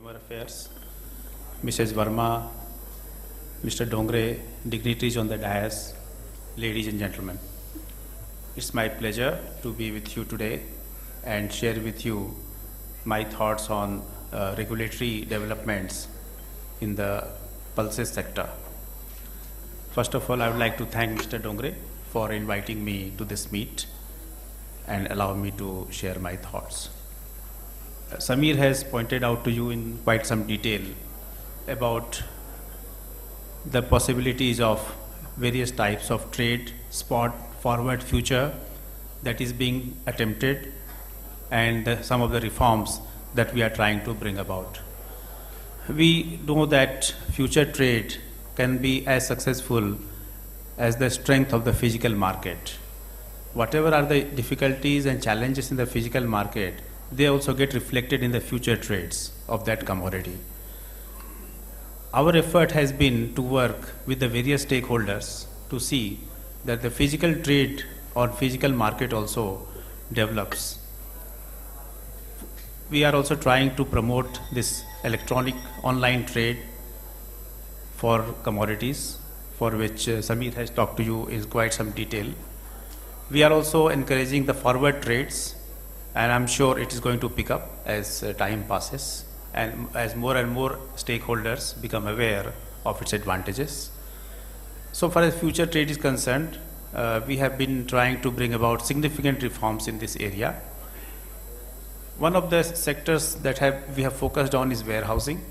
Consumer Affairs, Mrs. Verma, Mr. Dongre, dignitaries on the dais, ladies and gentlemen. It's my pleasure to be with you today and share with you my thoughts on regulatory developments in the pulses sector. First of all, I would like to thank Mr. Dongre for inviting me to this meet and allow me to share my thoughts. Samir has pointed out to you in quite some detail about the possibilities of various types of trade, spot, forward, future that is being attempted and some of the reforms that we are trying to bring about. We know that future trade can be as successful as the strength of the physical market. Whatever are the difficulties and challenges in the physical market, they also get reflected in the future trades of that commodity. Our effort has been to work with the various stakeholders to see that the physical trade or physical market also develops. We are also trying to promote this electronic online trade for commodities, for which Samir has talked to you in quite some detail. We are also encouraging the forward trades, and I'm sure it is going to pick up as time passes and as more and more stakeholders become aware of its advantages. So far as future trade is concerned, we have been trying to bring about significant reforms in this area. One of the sectors that we have focused on is warehousing,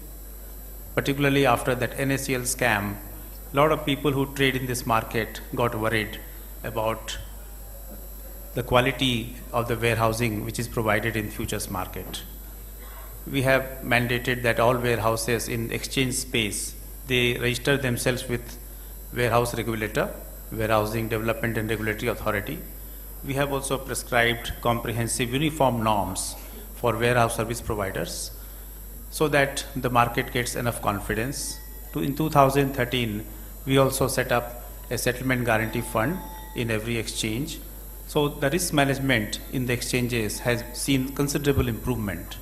particularly after that NACL scam. A lot of people who trade in this market got worried about the quality of the warehousing which is provided in futures market. We have mandated that all warehouses in exchange space, they register themselves with warehouse regulator, Warehousing Development and Regulatory Authority. We have also prescribed comprehensive uniform norms for warehouse service providers so that the market gets enough confidence. In 2013, we also set up a settlement guarantee fund in every exchange. So the risk management in the exchanges has seen considerable improvement.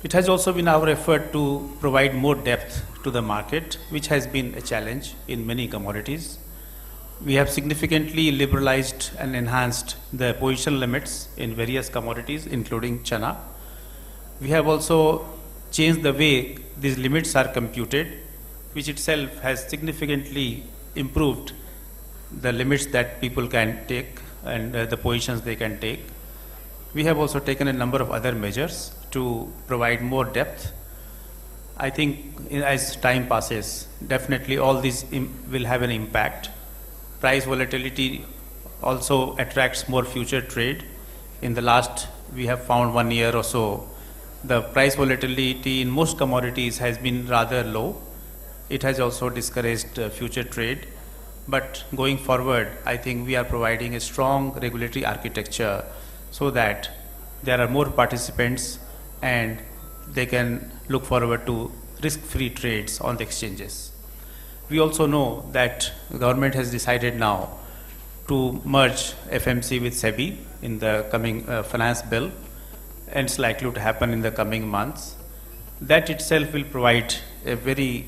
It has also been our effort to provide more depth to the market, which has been a challenge in many commodities. We have significantly liberalized and enhanced the position limits in various commodities, including chana. We have also changed the way these limits are computed, which itself has significantly improved the limits that people can take and the positions they can take. We have also taken a number of other measures to provide more depth. I think as time passes, definitely all these will have an impact. Price volatility also attracts more future trade. In the last, we have found 1 year or so, the price volatility in most commodities has been rather low. It has also discouraged future trade. But going forward, I think we are providing a strong regulatory architecture so that there are more participants and they can look forward to risk-free trades on the exchanges. We also know that the government has decided now to merge FMC with SEBI in the coming finance bill, and it's likely to happen in the coming months. That itself will provide a very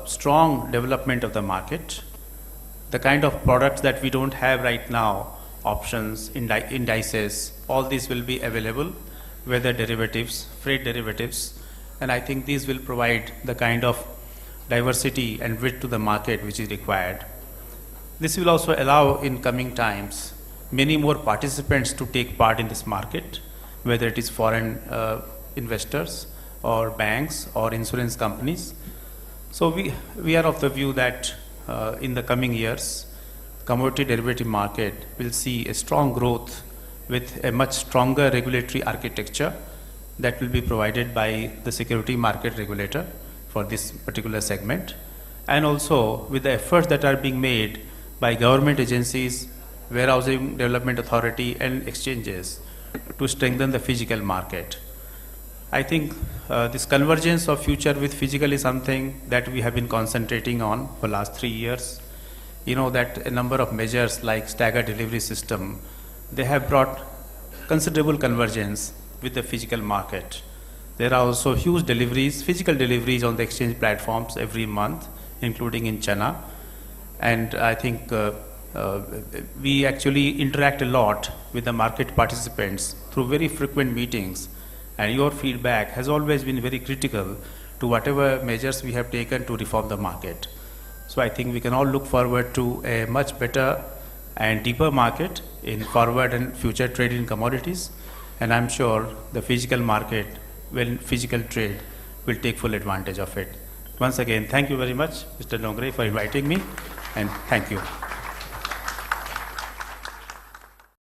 strong development of the market. The kind of products that we don't have right now, options, indices, all these will be available, whether derivatives, freight derivatives, and I think these will provide the kind of diversity and width to the market which is required. This will also allow in coming times many more participants to take part in this market, whether it is foreign investors or banks or insurance companies. So we are of the view that in the coming years, commodity derivative market will see a strong growth with a much stronger regulatory architecture that will be provided by the security market regulator for this particular segment, and also with the efforts that are being made by government agencies, Warehousing Development Authority and exchanges to strengthen the physical market. I think this convergence of future with physical is something that we have been concentrating on for the last 3 years. You know that a number of measures like staggered delivery system, they have brought considerable convergence with the physical market. There are also huge deliveries, physical deliveries on the exchange platforms every month, including in China. And I think we actually interact a lot with the market participants through very frequent meetings. And your feedback has always been very critical to whatever measures we have taken to reform the market. So I think we can all look forward to a much better and deeper market in forward and future trade in commodities. And I'm sure the physical market, physical trade, will take full advantage of it. Once again, thank you very much, Mr. Nongre, for inviting me, and thank you.